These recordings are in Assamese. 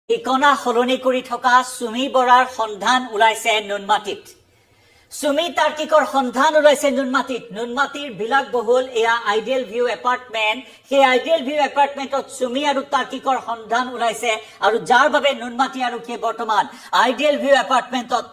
ঠিকনা সলনি কৰি থকা সুমি বৰাৰ সন্ধান ওলাইছে নুনমাটিত। সুমি তাৰ্কিকৰ সন্ধান ওলাইছে নুনমাটিৰ বিলাসবহুল এয়া আইডিয়েল ভিউ এপাৰ্টমেণ্ট। সেই আইডিয়েল ভিউ এপাৰ্টমেণ্টত সুমি আৰু তাৰ্কিকৰ সন্ধান ওলাইছে আৰু যাৰ বাবে নুনমাটি আৰক্ষীয়ে বৰ্তমান আইডিয়েল ভিউ এপাৰ্টমেণ্টত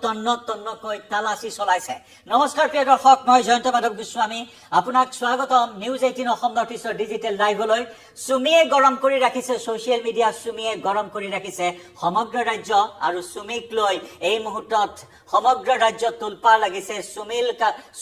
তন্নকৈ তালাচী চলাইছে। নমস্কাৰ প্ৰিয় দৰ্শক, মই জয়ন্ত মাধৱ গোস্বামী, আপোনাক স্বাগতম নিউজ 18 অসম নৰ্থ ইষ্টৰ ডিজিটেল লাইভলৈ। সুমিয়ে গৰম কৰি ৰাখিছে ছচিয়েল মিডিয়া, সুমিয়ে গৰম কৰি ৰাখিছে সমগ্ৰ ৰাজ্য আৰু সুমিক লৈ এই মুহূৰ্তত সমগ্ৰ ৰাজ্য তোলপাৰ লাগিছে।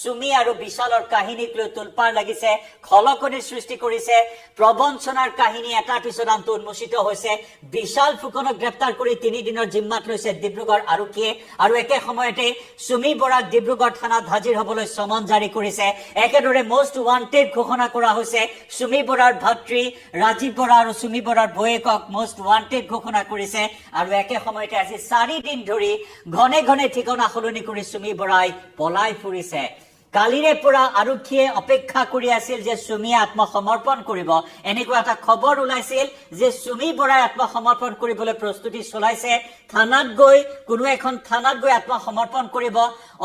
সুমি আৰু বিশালৰ কাহিনীক লৈ তোলপাৰ লাগিছে, খলকনিৰ সৃষ্টি কৰিছে। প্ৰবঞ্চনাৰ কাহিনী এটাৰ পিছত আনটো উন্মোচিত হৈছে। বিশাল ফুকনক গ্ৰেপ্তাৰ কৰি 3 দিনৰ জিম্মাত লৈছে ডিব্ৰুগড় আৰক্ষীয়ে আৰু একে সময়তে সুমি বৰাক ডিব্ৰুগড় থানাত হাজিৰ হবলৈ সমন জাৰি কৰিছে। একেদৰে মষ্ট ৱান্টেড ঘোষণা কৰা হৈছে। সুমি বৰাৰ ভাতৃ ৰাজীৱ বৰা আৰু সুমি বৰাৰ বয়েকক মষ্ট ৱান্টেড ঘোষণা কৰিছে আৰু একে সময়তে আজি 4 দিন ধৰি ঘনে ঠিকনা সলনি কৰি সুমি বৰাই পলাই ফুৰিছে। কালিৰে পৰা আৰক্ষীয়ে অপেক্ষা কৰি আছিল যে সুমিয়ে আত্মসমৰ্পণ কৰিব। এনেকুৱা এটা খবৰ ওলাইছিল যে সুমি বৰাই আত্মসমৰ্পণ কৰিবলৈ প্ৰস্তুতি চলাইছে। কোনো এখন থানাত গৈ আত্মসমৰ্পণ কৰিব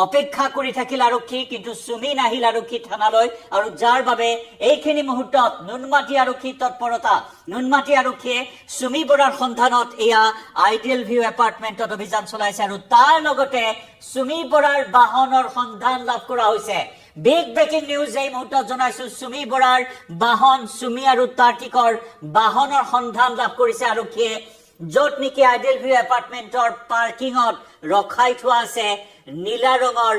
অপেক্ষা কৰি থাকিল আৰক্ষী, কিন্তু সুমি নাহিল আৰক্ষী থানালৈ আৰু যাৰ বাবে এইখিনি মুহূৰ্তত নুনমাটি আৰক্ষী তৎপৰতা। নুনমাটি আৰক্ষীয়ে সুমি বৰাৰ সন্ধানত এয়া আইডিয়েল ভিউ এপাৰ্টমেণ্টত অভিযান চলাইছে আৰু তাৰ লগতে সুমি বৰাৰ বাহনৰ সন্ধান লাভ কৰা হৈছে। বিগ ব্ৰেকিং নিউজ এই মুহূৰ্তত জনাইছো। সুমি বৰাৰ বাহন, সুমি আৰু তাৰ্কিকৰ বাহনৰ সন্ধান লাভ কৰিছে আৰক্ষীয়ে, য'ত নেকি আইডিয়েল ভিউ এপাৰ্টমেণ্টৰ পাৰ্কিঙত ৰখাই থোৱা আছে নীলা ৰঙৰ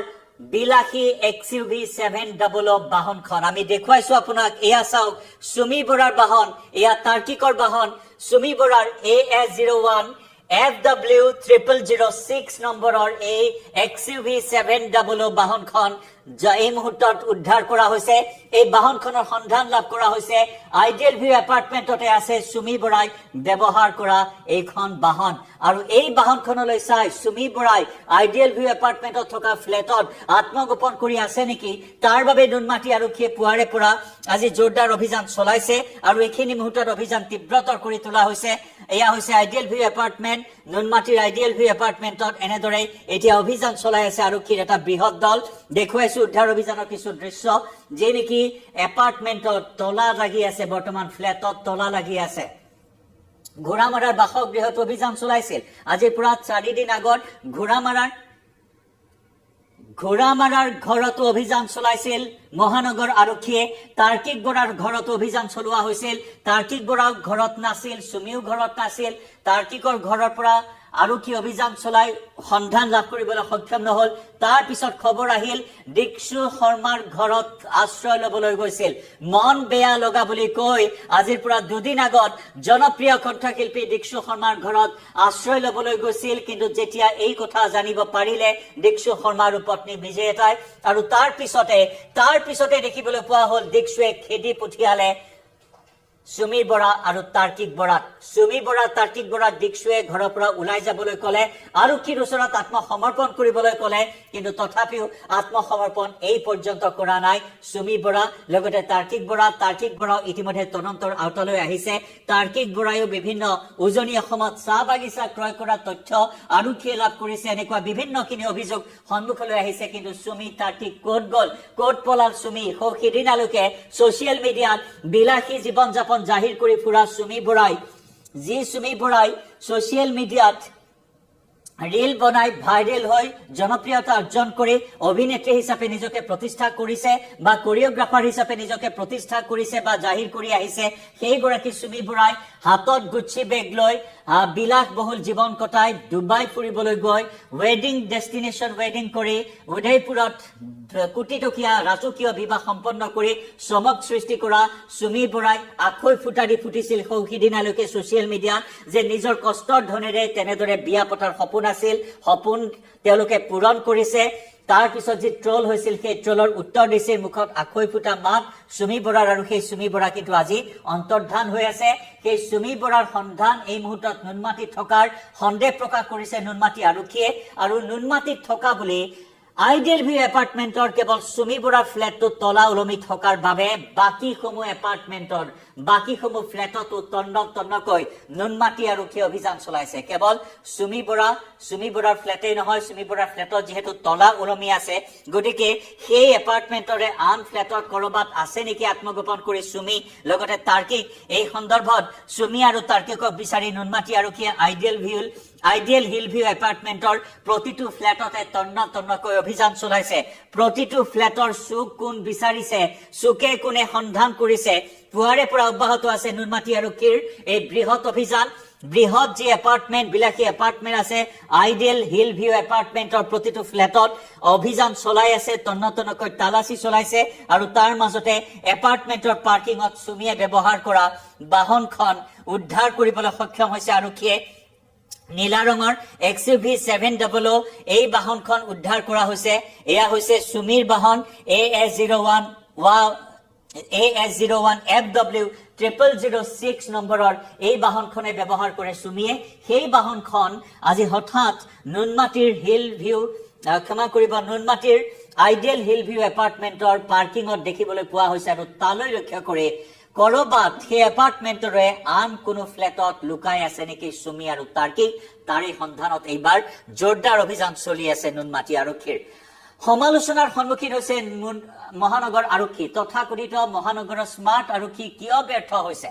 বিলাসী XUV 700 বাহনখন। আমি দেখুৱাইছো আপোনাক, এয়া চাওক সুমি বৰাৰ বাহন, এয়া তাৰ্কিকৰ বাহন। সুমি বৰাৰ AS01 FW0006 নম্বৰৰ এই XUV 700 বাহনখন এই মুহূৰ্তত উদ্ধাৰ কৰা হৈছে। এই বাহনখনৰ সন্ধান লাভ কৰা হৈছে। আইডিয়েল ভিউ এপাৰ্টমেণ্টতে আছে সুমি বৰাই ব্যৱহাৰ কৰা এইখন বাহন আৰু এই বাহনখনলৈ চাই সুমি বৰাই আইডিয়েল ভিউ এপাৰ্টমেণ্টত থকা ফ্লেটত আত্মগোপন কৰি আছে নেকি, তাৰ বাবে নুনমাটি আৰক্ষীয়ে পুৱাৰে পৰা আজি জোৰদাৰ অভিযান চলাইছে আৰু এইখিনি মুহূৰ্তত অভিযান তীব্ৰতৰ কৰি তোলা হৈছে। এয়া হৈছে আইডিয়েল ভিউ এপাৰ্টমেণ্ট। নুনমাটিৰ আইডিয়েল ভিউ এপাৰ্টমেণ্টত এনেদৰে এতিয়া অভিযান চলাই আছে আৰক্ষীৰ এটা বৃহৎ দল। দেখুৱাইছো উদ্ধাৰ অভিযানৰ কিছু দৃশ্য, যে নেকি এপাৰ্টমেণ্টত তলা লাগি আছে, বৰ্তমান ফ্লেটত তলা লাগি আছে। ঘোঁৰামাৰাৰ বাসগৃহত অভিযান চলাইছিল। আজিৰ পৰা 4 দিন আগত ঘোঁৰামাৰাৰ ঘৰতো অভিযান চলাইছিল মহানগৰ আৰক্ষীয়ে। তাৰ্কিক বৰাৰ ঘৰতো অভিযান চলোৱা হৈছিল। তাৰ্কিক বৰাও ঘৰত নাছিল, সুমিও ঘৰত নাছিল। তাৰ্কিকৰ ঘৰৰ পৰা আৰক্ষী অভিযান চলাই সন্ধান লাভ কৰিবলৈ সক্ষম নহল। তাৰ পিছত খবৰ আহিল দীক্ষু শৰ্মাৰ ঘৰত আশ্ৰয় লবলৈ গৈছিল। মন বেয়া লগা বুলি কৈ আজিৰ পৰা 2 দিন আগত জনপ্ৰিয় কণ্ঠশিল্পী দীক্ষু শৰ্মাৰ ঘৰত আশ্ৰয় লবলৈ গৈছিল। কিন্তু যেতিয়া এই কথা জানিব পাৰিলে দীক্ষু শৰ্মাৰ পত্নী বিজয়তাই আৰু তাৰ পিছতে দেখিবলৈ পোৱা হল দীক্ষুৱে খেদি পঠিয়ালে সুমি বৰা আৰু তাৰ্কিক বৰাক। সুমি বৰা তাৰ্কিক বৰাক দীক্ষুৱে ঘৰৰ পৰা ওলাই যাবলৈ ক'লে, আৰক্ষীৰ ওচৰত আত্মসমৰ্পণ কৰিবলৈ ক'লে, কিন্তু তথাপিও আত্মসমৰ্পণ এই পৰ্যন্ত কৰা নাই সুমি বৰা লগতে তাৰ্কিক বৰাও ইতিমধ্যে তদন্তৰ আওতালৈ আহিছে। তাৰ্কিক বৰাইও বিভিন্ন উজনি অসমত চাহ বাগিচা ক্ৰয় কৰাৰ তথ্য আৰক্ষীয়ে লাভ কৰিছে। এনেকুৱা বিভিন্নখিনি অভিযোগ সন্মুখলৈ আহিছে। কিন্তু সুমি তাৰ্কিক ক'ত গ'ল, ক'ত পলাল সুমি? সিদিনালৈকে ছচিয়েল মিডিয়াত বিলাসী জীৱন যাপন জাহিৰ কৰি ফুৰা সুমি বৰাই ছচিয়েল মিডিয়াত ৰীল বনাই ভাইৰেল হৈ জনপ্ৰিয়তা অৰ্জন কৰি অভিনেত্ৰী হিচাপে নিজকে প্ৰতিষ্ঠা কৰিছে বা কোৰিঅগ্ৰাফাৰ হিচাপে নিজকে প্ৰতিষ্ঠা কৰিছে বা জাহিৰ কৰি আহিছে সেইগৰাকী সুমি বৰাই হাতত গুচ্ছি বেগ লৈ বিলাসবহুল জীৱন কটাই ডুবাই ফুৰিবলৈ গৈ ৱেডিং ডেষ্টিনেশ্যন ৱেডিং কৰি উদয়পুৰত কোটিটকীয়া ৰাজকীয় বিবাহ সম্পন্ন কৰি চমক সৃষ্টি কৰা সুমি বৰাই আখৈ ফুটিছিল সিদিনালৈকে ছচিয়েল মিডিয়াত যে নিজৰ কষ্টৰ ধনেৰে তেনেদৰে বিয়া পতাৰ সপোন আছিল। সপোন তেওঁলোকে পূৰণ কৰিছে। তাৰ পিছত যি ট্ৰল হৈছিল সেই ট্ৰলৰ উত্তৰ দিছে মুখত আখৈ ফুটা মাত সুমি বৰাৰ আৰু সেই সুমি বৰা কিন্তু আজি অন্তৰ্ধান হৈ আছে। সেই সুমি বৰাৰ সন্ধান এই মুহূৰ্তত নুনমাটিত থকাৰ সন্দেহ প্ৰকাশ কৰিছে নুনমাটি আৰক্ষীয়ে আৰু নুনমাটিত থকা বুলি আইডিয়েল ভিউ এপাৰ্টমেণ্টৰ কেৱল সুমি বৰাৰ ফ্লেটটোত তলা ওলমি থকাৰ বাবে বাকীসমূহ এপাৰ্টমেণ্টৰ বাকীসমূহ ফ্লেটতো তন্নকৈ নুনমাটি আৰক্ষী অভিযান চলাইছে কেৱল সুমি বৰাৰ ফ্লেটেই নহয় সুমি বৰাৰ ফ্লেটত যিহেতু তলা ওলমি আছে গতিকে সেই এপাৰ্টমেণ্টৰে আন ফ্লেটত কৰবাত আছে নেকি আত্মগোপন কৰি সুমি লগতে তাৰ্কিক এই সন্দৰ্ভত সুমি আৰু তাৰ্কিকক বিচাৰি নুনমাটি আৰক্ষীয়ে আইডিয়েল হিল ভিউ এপাৰ্টমেণ্টৰ প্ৰতিটো ফ্লেটতে তন্নকৈ অভিযান চলাইছে প্ৰতিটো ফ্লেটৰ চুক কোন বিচাৰিছে চুকে কোনে সন্ধান কৰিছে পুৱাৰে পৰা অব্যাহত আছে নুনমাটি আৰক্ষীৰ এই বৃহৎ অভিযান বৃহৎ যি এপাৰ্টমেণ্ট বিলাসী এপাৰ্টমেণ্ট আছে আইডিয়েল হিল ভিউ এপাৰ্টমেণ্টৰ প্ৰতিটো ফ্লেটত অভিযান চলাই আছে তন্নকৈ তালাচী চলাইছে আৰু তাৰ মাজতে এপাৰ্টমেণ্টৰ পাৰ্কিঙত সুমিয়ে ব্যৱহাৰ কৰা বাহনখন উদ্ধাৰ কৰিবলৈ সক্ষম হৈছে আৰক্ষীয়ে নীলা ৰঙৰ XUV 700 এই বাহনখন উদ্ধাৰ কৰা হৈছে এয়া হৈছে সুমিৰ বাহন AS01 FW 0006 নম্বৰৰ এই বাহনখনে ব্যৱহাৰ কৰে সুমিয়ে সেই বাহনখন আজি হঠাৎ নুনমাটিৰ নুনমাটিৰ আইডিয়েল হিল ভিউ এপাৰ্টমেণ্টৰ পাৰ্কিঙত দেখিবলৈ পোৱা হৈছে আৰু তালৈ লক্ষ্য কৰি কৰবাত সেই এপাৰ্টমেণ্টৰে আন কোনো ফ্লেটত লুকাই আছে নেকি সুমি আৰু তাৰ্কিক তাৰে সন্ধানত এইবাৰ জোৰদাৰ অভিযান চলি আছে নুনমাটি আৰক্ষীৰ সমালোচনাৰ সন্মুখীন হৈছে মহানগৰ আৰক্ষী তথাকথিত মহানগৰৰ স্মাৰ্ট আৰক্ষী কিয় ব্যৰ্থ হৈছে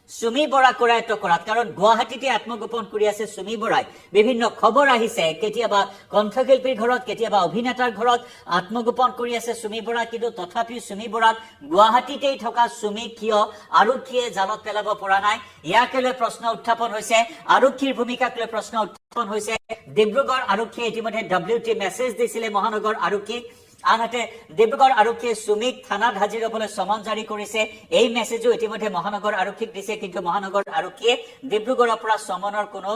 সুমি বৰা কৰায়ত্ব কৰাত কাৰণ গুৱাহাটীতে আত্মগোপন কৰি আছে সুমি বৰাই বিভিন্ন খবৰ আহিছে কেতিয়াবা কণ্ঠশিল্পীৰ ঘৰত কেতিয়াবা অভিনেতাৰ ঘৰত আত্মগোপন কৰি আছে সুমি বৰা কিন্তু তথাপিও সুমি বৰাক গুৱাহাটীতেই থকা সুমি কিয় আৰক্ষীয়ে জালত পেলাব পৰা নাই ইয়াকে লৈ প্ৰশ্ন উত্থাপন হৈছে আৰক্ষীৰ ভূমিকাক লৈ প্ৰশ্ন উত্থাপন হৈছে ডিব্ৰুগড় আৰক্ষীয়ে ইতিমধ্যে WT মেছেজ দিছিলে মহানগৰ আৰক্ষীক আনহাতে ডিব্ৰুগড় আৰক্ষীয়ে সুমিক থানাত হাজিৰ হ'বলৈ সমন জাৰি কৰিছে এই মেছেজো ইতিমধ্যে মহানগৰ আৰক্ষীক দিছে কিন্তু মহানগৰ আৰক্ষীয়ে ডিব্ৰুগড়ৰ পৰা সমনৰ কোনো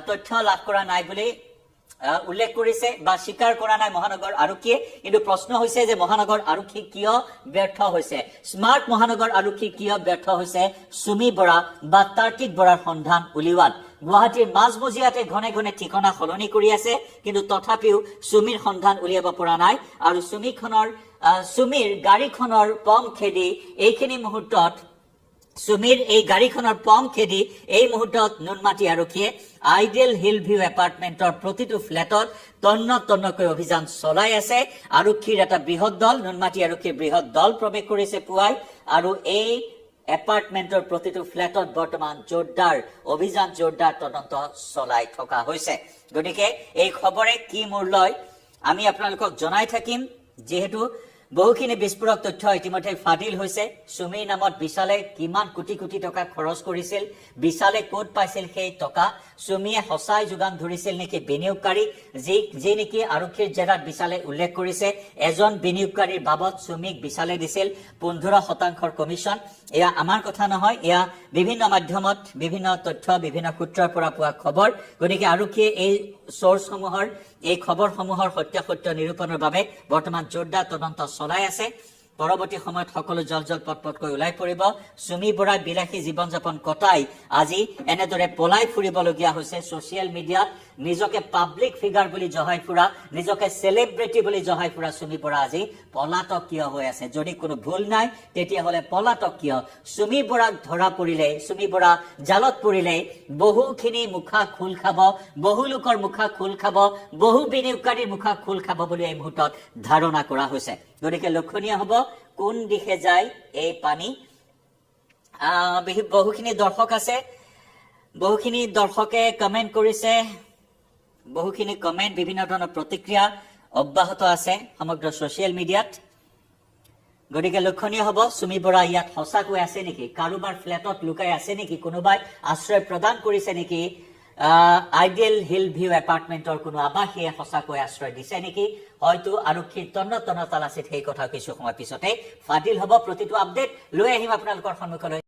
তথ্য লাভ কৰা নাই বুলি উল্লেখ কৰিছে বা স্বীকাৰ কৰা নাই মহানগৰ আৰক্ষীয়ে কিন্তু প্ৰশ্ন হৈছে যে মহানগৰ আৰক্ষী কিয় ব্যৰ্থ হৈছে স্মাৰ্ট মহানগৰ আৰক্ষী কিয় ব্যৰ্থ হৈছে সুমি বৰা বা তাৰ্কিক বৰাৰ সন্ধান উলিওৱাত গুৱাহাটীৰ মাজমজিয়াতে ঘনে ঘনে ঠিকনা সলনি কৰি আছে কিন্তু তথাপিও সুমিৰ সন্ধান উলিয়াব পৰা নাই আৰু সুমিৰ গাড়ীখনৰ পম খেদি এইখিনি মুহূৰ্তত সুমিৰ এই গাড়ীখনৰ পম খেদি এই মুহূৰ্তত নুনমাটি আৰক্ষীয়ে আইডিয়েল হিল ভিউ এপাৰ্টমেণ্টৰ প্ৰতিটো ফ্লেটত তন্নকৈ অভিযান চলাই আছে আৰক্ষীৰ এটা বৃহৎ দল নুনমাটি আৰক্ষীৰ বৃহৎ দল প্ৰৱেশ কৰিছে পুৱাই আৰু এই এপাৰ্টমেণ্টৰ প্ৰতিটো ফ্লেটত বৰ্তমান জোৰদাৰ তদন্ত চলাই থকা হৈছে গতিকে এই খবৰে কি মূল লয় আমি আপোনালোকক জনাই থাকিম যিহেতু বহুখিনি বিস্ফোৰক তথ্য ইতিমধ্যে ফাদিল হৈছে সুমিৰ নামত বিশালে কিমান কোটি টকা খৰচ কৰিছিল বিশালে ক'ত পাইছিল সেই টকা সুমিয়ে সঁচাই যোগান ধৰিছিল নেকি বিনিয়োগকাৰী যি নেকি আৰক্ষীৰ জেৰাত বিশালে উল্লেখ কৰিছে এজন বিনিয়োগকাৰীৰ বাবদ সুমিক বিশালে দিছিল 15% কমিশ্যন এয়া আমাৰ কথা নহয় এয়া বিভিন্ন মাধ্যমত বিভিন্ন তথ্য বিভিন্ন সূত্ৰৰ পৰা পোৱা খবৰ গতিকে আৰক্ষীয়ে এই সোৰ্সসমূহৰ এই খবৰসমূহৰ সত্য নিৰূপণৰ বাবে বৰ্তমান জোৰদাৰ তদন্ত চলাই আছে পৰৱৰ্তী সময়ত সকলো পটকৈ ওলাই পৰিব সুমি বৰাই বিলাসী জীৱন যাপন কটাই আজি এনেদৰে পলাই ফুৰিবলগীয়া হৈছে ছচিয়েল মিডিয়াত নিজকে পাব্লিক ফিগাৰ বুলি জহাই ফুৰা নিজকে সেলিব্ৰিটি বুলি জহাই ফুৰা সুমি বৰা আজি পলাতক কিয় হৈ আছে যদি কোনো ভুল নাই তেতিয়াহ'লে পলাতক কিয় সুমি বৰাক ধৰা পৰিলে সুমি বৰা জালত পৰিলে বহুখিনি মুখা খোল খাব বহু লোকৰ মুখা খোল খাব বহু বিনিয়োগকাৰীৰ মুখা খোল খাব বুলি এই মুহূৰ্তত ধাৰণা কৰা হৈছে গতিকে লক্ষণীয় হ'ব কোন দিশে যায় এই পানী বহুখিনি দৰ্শক আছে বহুখিনি দৰ্শকে কমেন্ট কৰিছে বহুখিনি কমেন্ট বিভিন্ন ধৰণৰ প্ৰতিক্ৰিয়া অব্যাহত আছে সমগ্ৰ ছচিয়েল মিডিয়াত গতিকে লক্ষণীয় হ'ব সুমি বৰা ইয়াত সঁচাকৈ আছে নেকি কাৰোবাৰ ফ্লেটত লুকাই আছে নেকি কোনোবাই আশ্ৰয় প্ৰদান কৰিছে নেকি আইডিয়েল হিল ভিউ এপাৰ্টমেণ্টৰ কোনো আৱাসীয়ে সঁচাকৈ আশ্ৰয় দিছে নেকি হয়তো আৰক্ষীৰ তন্ন তালাচীত সেই কথা কিছু সময় পিছতে ফাদিল হ'ব প্ৰতিটো আপডেট লৈ আহিম আপোনালোকৰ সন্মুখলৈ